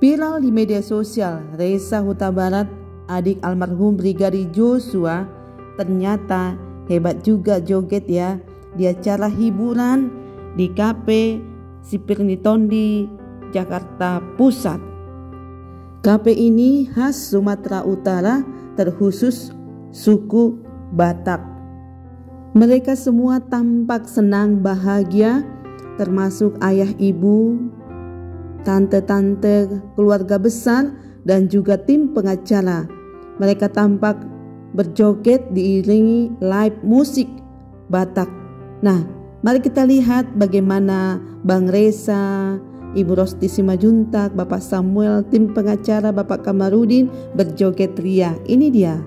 Viral di media sosial, Reza Huta Barat, adik almarhum Brigadir Joshua, ternyata hebat juga joget ya di acara hiburan di kafe Sipirni Tondi, Jakarta Pusat. Kafe ini khas Sumatera Utara, terkhusus suku Batak. Mereka semua tampak senang bahagia, termasuk ayah ibu, tante-tante, keluarga besar, dan juga tim pengacara. Mereka tampak berjoget diiringi live musik Batak. Nah, mari kita lihat bagaimana Bang Reza, Ibu Rosti Simajuntak, Bapak Samuel, tim pengacara Bapak Kamarudin berjoget ria. Ini dia.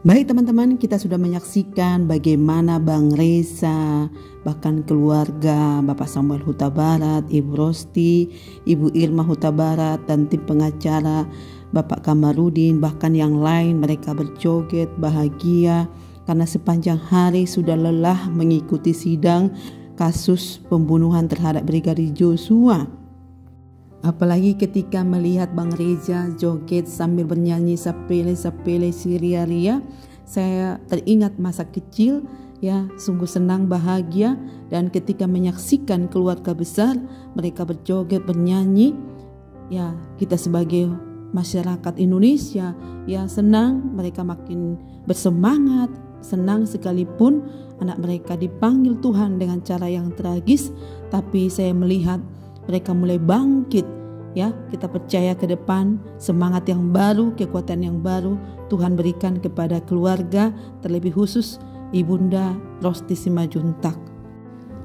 Baik teman-teman, kita sudah menyaksikan bagaimana Bang Reza, bahkan keluarga Bapak Samuel Huta Barat, Ibu Rosti, Ibu Irma Huta Barat, dan tim pengacara Bapak Kamarudin, bahkan yang lain, mereka berjoget bahagia karena sepanjang hari sudah lelah mengikuti sidang kasus pembunuhan terhadap Brigadir Joshua. Apalagi ketika melihat Bang Reza joget sambil bernyanyi sapele-sapele siria-ria, saya teringat masa kecil ya, sungguh senang bahagia. Dan ketika menyaksikan keluarga besar mereka berjoget bernyanyi, ya kita sebagai masyarakat Indonesia ya senang, mereka makin bersemangat, senang sekalipun anak mereka dipanggil Tuhan dengan cara yang tragis, tapi saya melihat mereka mulai bangkit ya. Kita percaya ke depan semangat yang baru, kekuatan yang baru Tuhan berikan kepada keluarga, terlebih khusus Ibunda Rosti Simajuntak.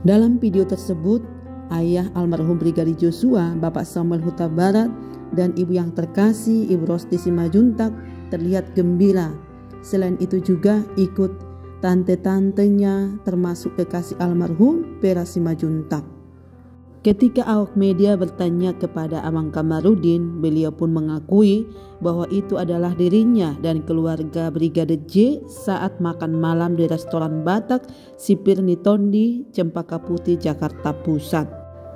Dalam video tersebut, ayah almarhum Brigadir Joshua, Bapak Samuel Huta Barat, dan ibu yang terkasih Ibu Rosti Simajuntak terlihat gembira. Selain itu juga ikut tante-tantenya termasuk kekasih almarhum Vera Simajuntak. Ketika awak media bertanya kepada Amang Kamarudin, beliau pun mengakui bahwa itu adalah dirinya dan keluarga Brigadir J saat makan malam di restoran Batak Sipir Nitondi, Cempaka Putih, Jakarta Pusat.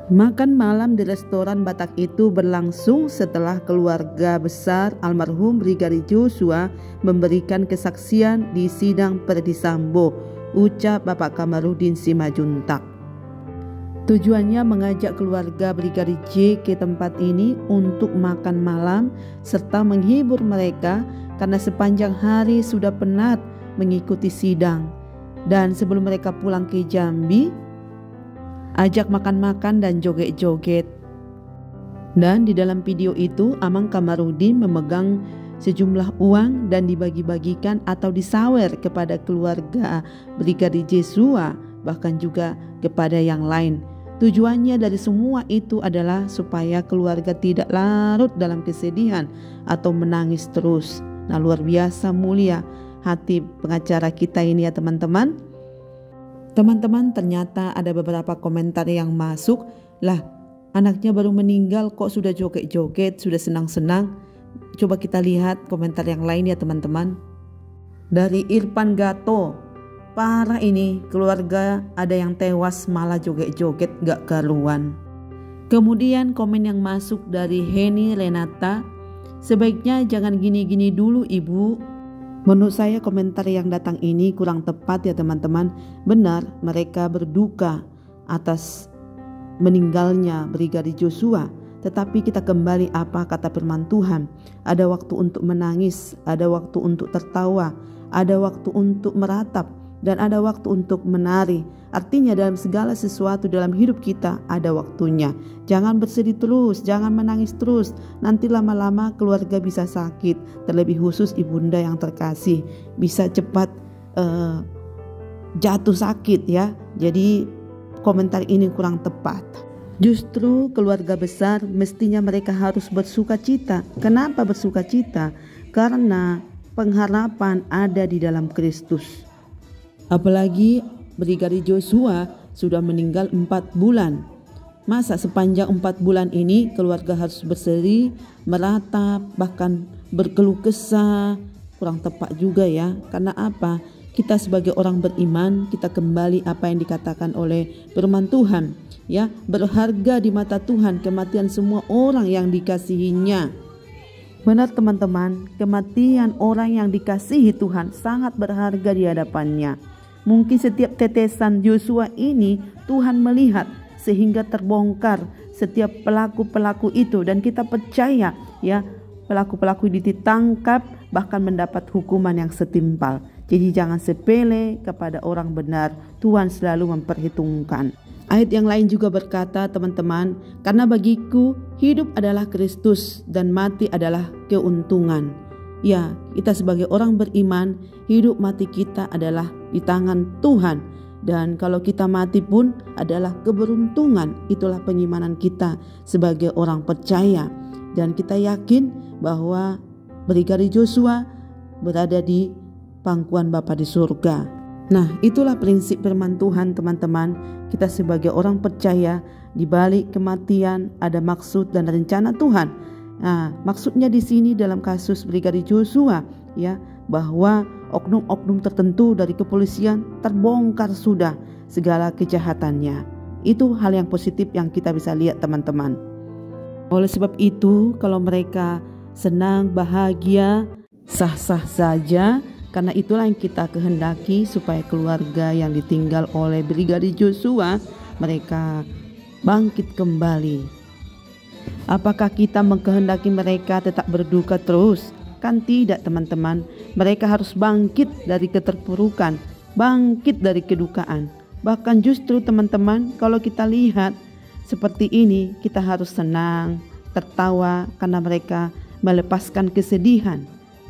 Makan malam di restoran Batak itu berlangsung setelah keluarga besar almarhum Brigadir Joshua memberikan kesaksian di sidang Ferdy Sambo, ucap Bapak Kamarudin Simajuntak. Tujuannya mengajak keluarga Brigadir J ke tempat ini untuk makan malam serta menghibur mereka karena sepanjang hari sudah penat mengikuti sidang. Dan sebelum mereka pulang ke Jambi, ajak makan-makan dan joget-joget. Dan di dalam video itu Amang Kamarudin memegang sejumlah uang dan dibagi-bagikan atau disawer kepada keluarga Brigadir Joshua, bahkan juga kepada yang lain. Tujuannya dari semua itu adalah supaya keluarga tidak larut dalam kesedihan atau menangis terus. Nah, luar biasa mulia hati pengacara kita ini ya teman-teman. Teman-teman, ternyata ada beberapa komentar yang masuk. Lah, anaknya baru meninggal kok sudah joget-joget, sudah senang-senang. Coba kita lihat komentar yang lain ya teman-teman. Dari Irfan Gato, parah ini, keluarga ada yang tewas malah joget-joget gak karuan. Kemudian komen yang masuk dari Heni Renata, sebaiknya jangan gini-gini dulu ibu. Menurut saya komentar yang datang ini kurang tepat ya teman-teman. Benar, mereka berduka atas meninggalnya Brigadir Joshua. Tetapi kita kembali apa kata firman Tuhan. Ada waktu untuk menangis, ada waktu untuk tertawa, ada waktu untuk meratap, dan ada waktu untuk menari. Artinya dalam segala sesuatu dalam hidup kita ada waktunya. Jangan bersedih terus, jangan menangis terus. Nanti lama-lama keluarga bisa sakit. Terlebih khusus ibunda yang terkasih bisa cepat jatuh sakit ya. Jadi komentar ini kurang tepat. Justru keluarga besar mestinya mereka harus bersuka cita. Kenapa bersuka cita? Karena pengharapan ada di dalam Kristus. Apalagi Brigadir Joshua sudah meninggal 4 bulan. Masa sepanjang 4 bulan ini keluarga harus bersedih, meratap, bahkan berkeluh kesah? Kurang tepat juga ya. Karena apa? Kita sebagai orang beriman, kita kembali apa yang dikatakan oleh firman Tuhan. Ya, berharga di mata Tuhan kematian semua orang yang dikasihinya. Benar teman-teman, kematian orang yang dikasihi Tuhan sangat berharga di hadapannya. Mungkin setiap tetesan Joshua ini Tuhan melihat sehingga terbongkar setiap pelaku-pelaku itu, dan kita percaya ya pelaku-pelaku ditangkap bahkan mendapat hukuman yang setimpal. Jadi jangan sepele kepada orang benar, Tuhan selalu memperhitungkan. Ayat yang lain juga berkata teman-teman, karena bagiku hidup adalah Kristus dan mati adalah keuntungan. Ya, kita sebagai orang beriman, hidup mati kita adalah di tangan Tuhan. Dan kalau kita mati pun adalah keberuntungan. Itulah pengimanan kita sebagai orang percaya. Dan kita yakin bahwa Brigadir Joshua berada di pangkuan Bapa di surga. Nah, itulah prinsip firman Tuhan teman-teman. Kita sebagai orang percaya, di balik kematian ada maksud dan rencana Tuhan. Nah, maksudnya di sini dalam kasus Brigadir Joshua ya, bahwa oknum-oknum tertentu dari kepolisian terbongkar sudah segala kejahatannya. Itu hal yang positif yang kita bisa lihat teman-teman. Oleh sebab itu, kalau mereka senang, bahagia, sah-sah saja. Karena itulah yang kita kehendaki, supaya keluarga yang ditinggal oleh Brigadir Joshua mereka bangkit kembali. Apakah kita mengkehendaki mereka tetap berduka terus? Kan tidak teman-teman. Mereka harus bangkit dari keterpurukan, bangkit dari kedukaan. Bahkan justru teman-teman, kalau kita lihat seperti ini, kita harus senang, tertawa karena mereka melepaskan kesedihan.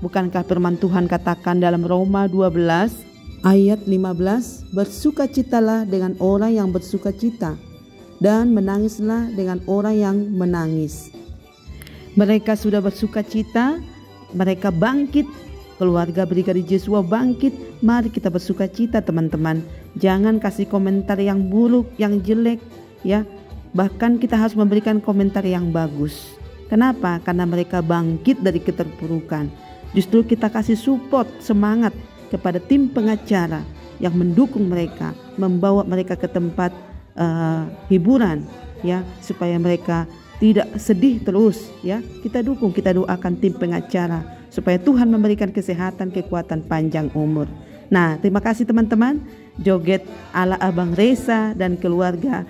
Bukankah firman Tuhan katakan dalam Roma 12 ayat 15, bersukacitalah dengan orang yang bersukacita dan menangislah dengan orang yang menangis. Mereka sudah bersukacita, mereka bangkit, keluarga Brigadir Joshua bangkit. Mari kita bersukacita teman-teman. Jangan kasih komentar yang buruk, yang jelek ya. Bahkan kita harus memberikan komentar yang bagus. Kenapa? Karena mereka bangkit dari keterpurukan. Justru kita kasih support, semangat kepada tim pengacara yang mendukung mereka, membawa mereka ke tempat hiburan, ya, supaya mereka tidak sedih terus, ya. Kita dukung, kita doakan tim pengacara supaya Tuhan memberikan kesehatan, kekuatan, panjang umur. Nah, terima kasih teman-teman. Joget ala Abang Reza dan keluarga.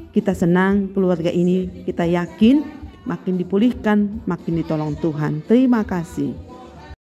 Kita senang keluarga ini, kita yakin makin dipulihkan, makin ditolong Tuhan. Terima kasih.